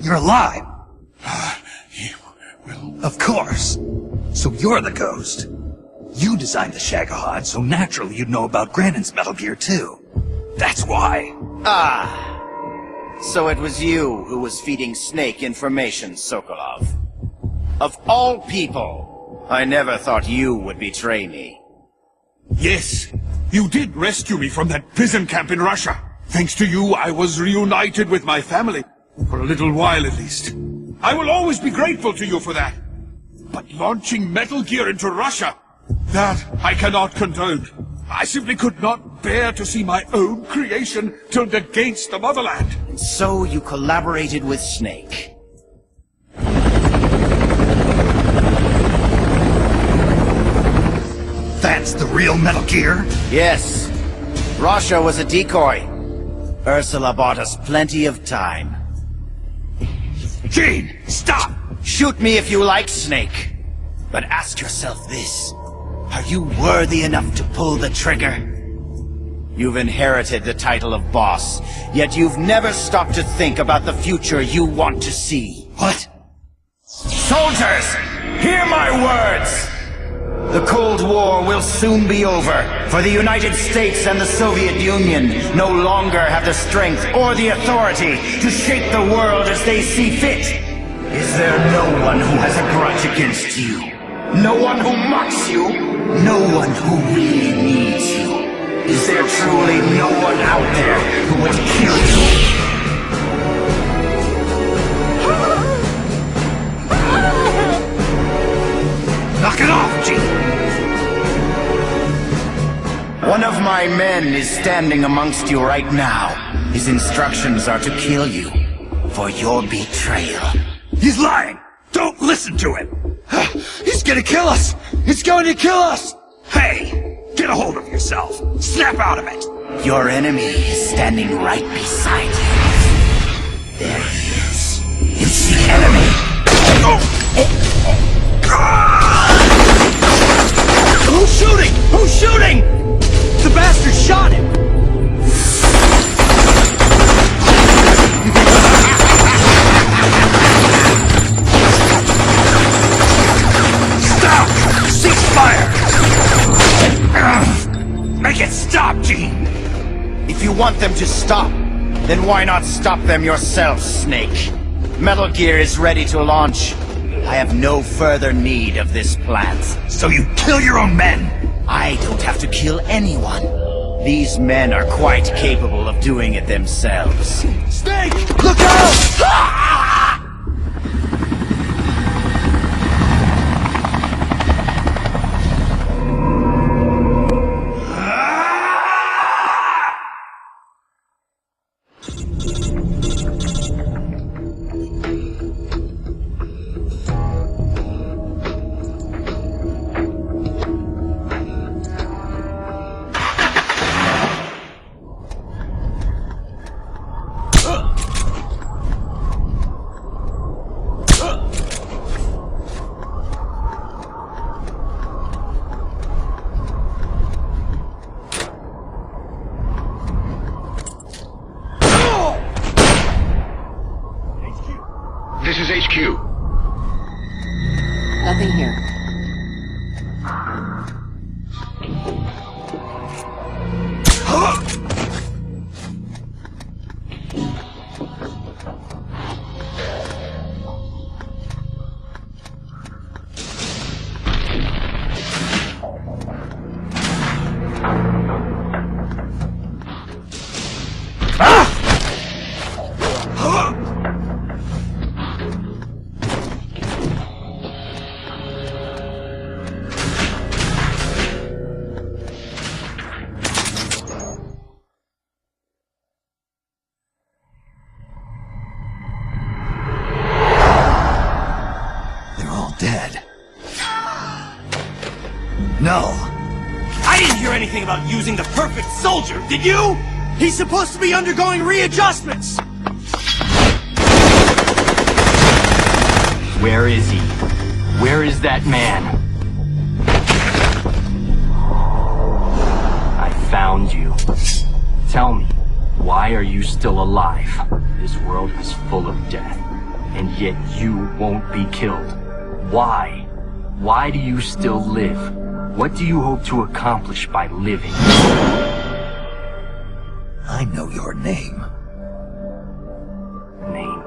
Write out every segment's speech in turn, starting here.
You're alive. Of course. So you're the ghost. You designed the Shagahod, so naturally you'd know about Granon's Metal Gear too. That's why. Ah. So it was you who was feeding Snake information, Sokolov. Of all people, I never thought you would betray me. Yes, you did rescue me from that prison camp in Russia. Thanks to you, I was reunited with my family. For a little while at least. I will always be grateful to you for that. But launching Metal Gear into Russia, that I cannot condone. I simply could not bear to see my own creation turned against the motherland. And so you collaborated with Snake. That's the real Metal Gear? Yes. Russia was a decoy. Ursula bought us plenty of time. Gene, stop! Shoot me if you like, Snake. But ask yourself this. Are you worthy enough to pull the trigger? You've inherited the title of boss, yet you've never stopped to think about the future you want to see. What? Soldiers, hear my words! The Cold War will soon be over, for the United States and the Soviet Union no longer have the strength or the authority to shape the world as they see fit. Is there no one who has a grudge against you? No one who mocks you? No one who really needs you? Is there truly no one out there who would kill you? Knock it off, Gene! One of my men is standing amongst you right now. His instructions are to kill you for your betrayal. He's lying! Don't listen to him! He's gonna kill us! He's going to kill us! Hey! Get a hold of yourself! Snap out of it! Your enemy is standing right beside you. There he is. It's the enemy! Who's shooting? Who's shooting? The bastard shot him! Stop! Cease fire! Make it stop, Gene! If you want them to stop, then why not stop them yourself, Snake? Metal Gear is ready to launch. I have no further need of this plant. So you kill your own men? I don't have to kill anyone. These men are quite capable of doing it themselves. Snake! Look out! This is HQ. Nothing here. No. I didn't hear anything about using the perfect soldier, did you? He's supposed to be undergoing readjustments! Where is he? Where is that man? I found you. Tell me, why are you still alive? This world is full of death. and yet you won't be killed. Why? Why do you still live? What do you hope to accomplish by living? I know your name. Name?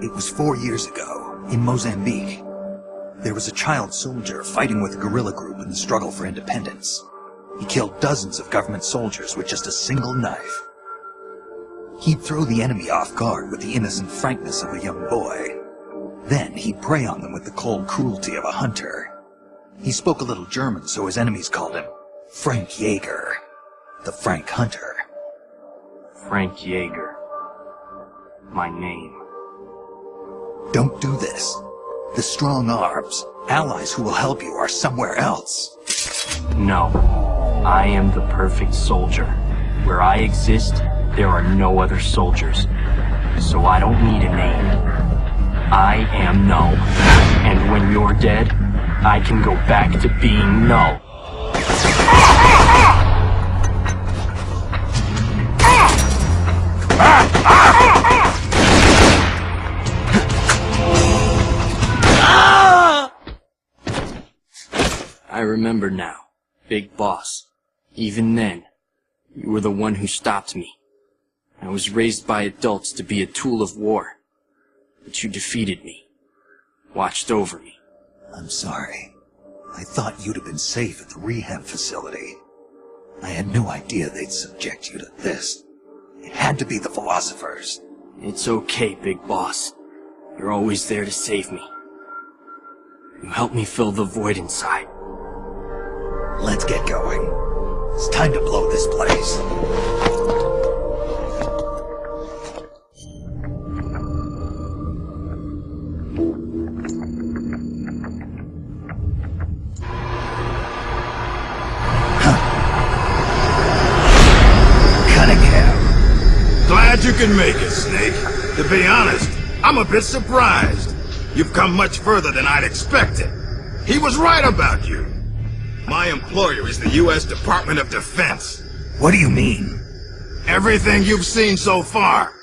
It was 4 years ago, in Mozambique. There was a child soldier fighting with a guerrilla group in the struggle for independence. He killed dozens of government soldiers with just a single knife. He'd throw the enemy off guard with the innocent frankness of a young boy. Then he'd prey on them with the cold cruelty of a hunter. He spoke a little German, so his enemies called him Frank Jaeger, the Frank Hunter. Frank Jaeger. My name. Don't do this. The strong arms, allies who will help you, are somewhere else. No. I am the perfect soldier. Where I exist, there are no other soldiers. So I don't need a name. I am Null. And when you're dead, I can go back to being Null. I remember now, Big Boss. Even then, you were the one who stopped me. I was raised by adults to be a tool of war. But you defeated me. Watched over me. I'm sorry. I thought you'd have been safe at the rehab facility. I had no idea they'd subject you to this. It had to be the philosophers. It's okay, Big Boss. You're always there to save me. You helped me fill the void inside. Let's get going. It's time to blow this place. Glad you can make it, Snake. To be honest, I'm a bit surprised. You've come much further than I'd expected. He was right about you. My employer is the U.S. Department of Defense. What do you mean? Everything you've seen so far.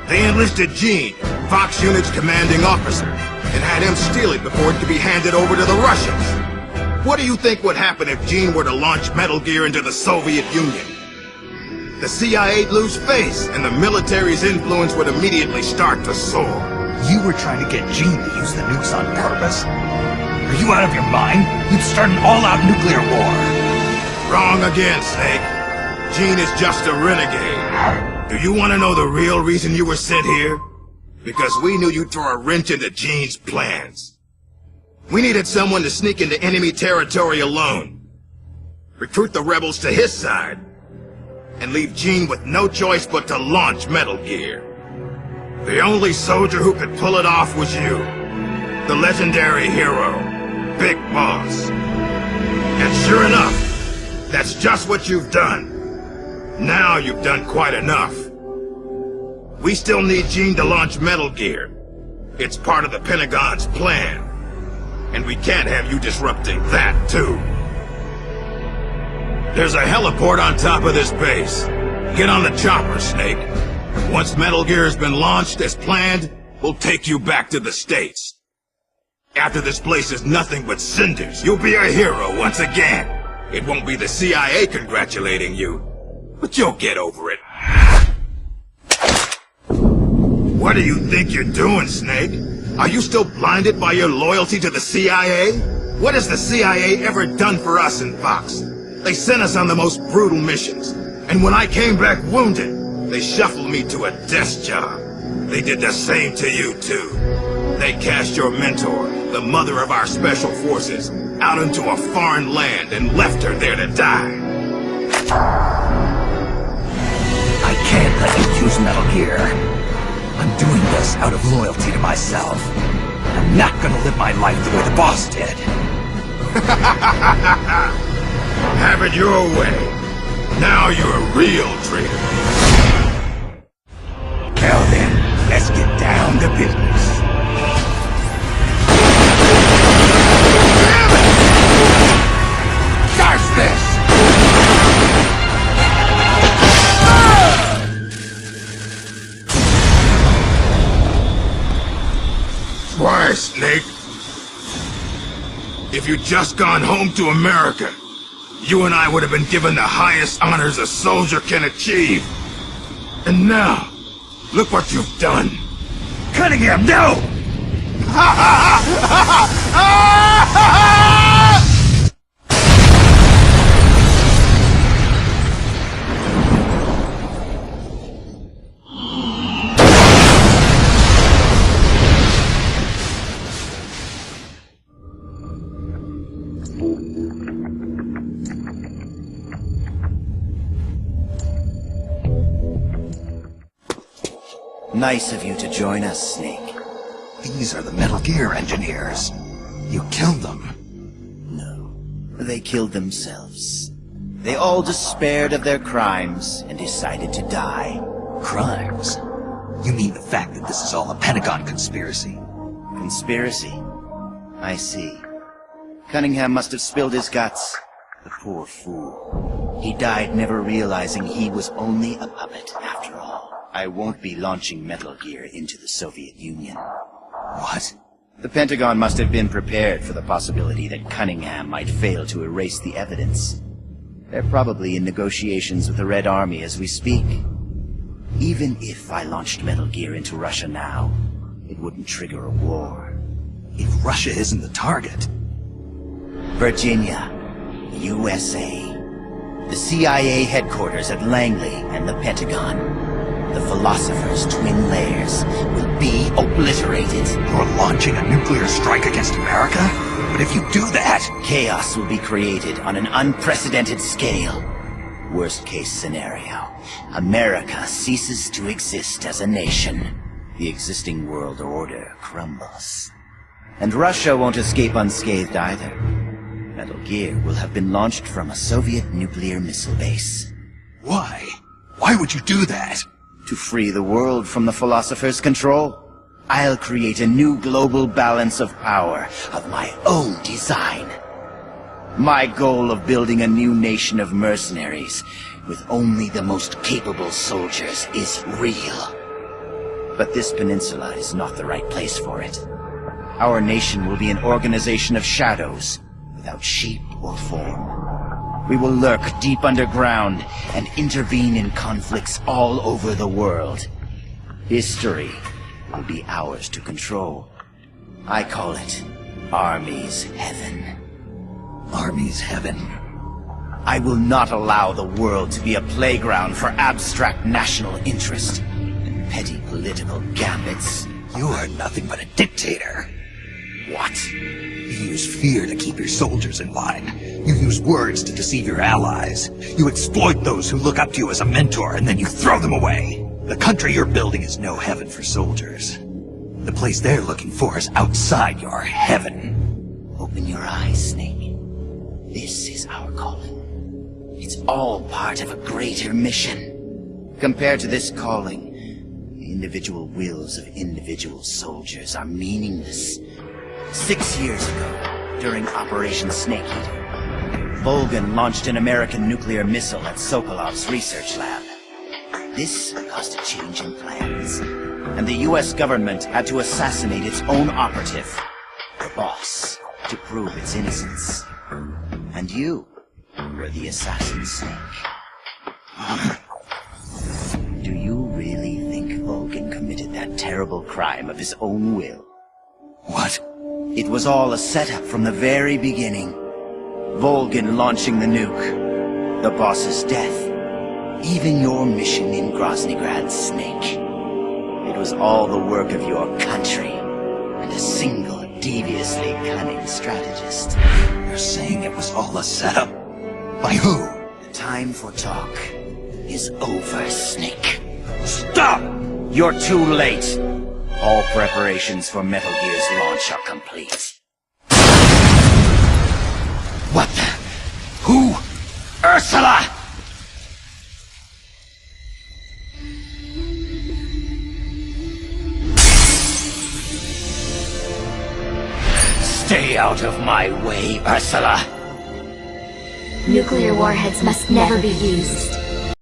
They enlisted Gene, Fox Unit's commanding officer, and had him steal it before it could be handed over to the Russians. What do you think would happen if Gene were to launch Metal Gear into the Soviet Union? The CIA'd lose face, and the military's influence would immediately start to soar. You were trying to get Gene to use the nukes on purpose? Are you out of your mind? You'd start an all-out nuclear war. Wrong again, Snake. Gene is just a renegade. Do you want to know the real reason you were sent here? Because we knew you'd throw a wrench into Gene's plans. We needed someone to sneak into enemy territory alone, recruit the rebels to his side, and leave Gene with no choice but to launch Metal Gear. The only soldier who could pull it off was you, the legendary hero, Big Boss. And sure enough, that's just what you've done. Now you've done quite enough. We still need Gene to launch Metal Gear. It's part of the Pentagon's plan. And we can't have you disrupting that, too. There's a heliport on top of this base. Get on the chopper, Snake. Once Metal Gear has been launched as planned, we'll take you back to the States. After this place is nothing but cinders, you'll be a hero once again. It won't be the CIA congratulating you, but you'll get over it. What do you think you're doing, Snake? Are you still blinded by your loyalty to the CIA? What has the CIA ever done for us in Fox? They sent us on the most brutal missions, and when I came back wounded, they shuffled me to a desk job. They did the same to you, too. They cast your mentor, the mother of our special forces, out into a foreign land and left her there to die. I can't let you use Metal Gear. I'm doing this out of loyalty to myself. I'm not gonna live my life the way the boss did. Have it your way. Now you're a real traitor. Now then, let's get down to business. Starts this! die, Snake. If you'd just gone home to America, you and I would have been given the highest honors a soldier can achieve. And now, look what you've done. Cunningham, no! Nice of you to join us, Snake. These are the Metal Gear engineers. You killed them. No, they killed themselves. They all despaired of their crimes and decided to die. Crimes? You mean the fact that this is all a Pentagon conspiracy? Conspiracy? I see. Cunningham must have spilled his guts. The poor fool. He died never realizing he was only a puppet after all. I won't be launching Metal Gear into the Soviet Union. What? The Pentagon must have been prepared for the possibility that Cunningham might fail to erase the evidence. They're probably in negotiations with the Red Army as we speak. Even if I launched Metal Gear into Russia now, it wouldn't trigger a war. If Russia isn't the target... Virginia, USA. The CIA headquarters at Langley and the Pentagon. The Philosopher's twin lairs will be obliterated. You're launching a nuclear strike against America? But if you do that... Chaos will be created on an unprecedented scale. Worst case scenario. America ceases to exist as a nation. The existing world order crumbles. And Russia won't escape unscathed either. Metal Gear will have been launched from a Soviet nuclear missile base. Why? Why would you do that? To free the world from the Philosopher's control, I'll create a new global balance of power of my own design. My goal of building a new nation of mercenaries with only the most capable soldiers is real. But this peninsula is not the right place for it. Our nation will be an organization of shadows, without shape or form. We will lurk deep underground and intervene in conflicts all over the world. History will be ours to control. I call it Army's Heaven. Army's Heaven. I will not allow the world to be a playground for abstract national interest and petty political gambits. You are nothing but a dictator. What? You use fear to keep your soldiers in line. You use words to deceive your allies. You exploit those who look up to you as a mentor, and then you throw them away. The country you're building is no heaven for soldiers. The place they're looking for is outside your heaven. Open your eyes, Snake. This is our calling. It's all part of a greater mission. Compared to this calling, the individual wills of individual soldiers are meaningless. 6 years ago, during Operation Snake Eater, Volgin launched an American nuclear missile at Sokolov's research lab. This caused a change in plans, and the US government had to assassinate its own operative, the boss, to prove its innocence. And you were the assassin, Snake. Do you really think Volgin committed that terrible crime of his own will? What? It was all a setup from the very beginning. Volgin launching the nuke, the boss's death, even your mission in Groznygrad, Snake. It was all the work of your country, and a single deviously cunning strategist. You're saying it was all a setup? By who? The time for talk is over, Snake. Stop! You're too late. All preparations for Metal Gear's launch are complete. What the? Who? Ursula! Stay out of my way, Ursula! Nuclear warheads must never be used.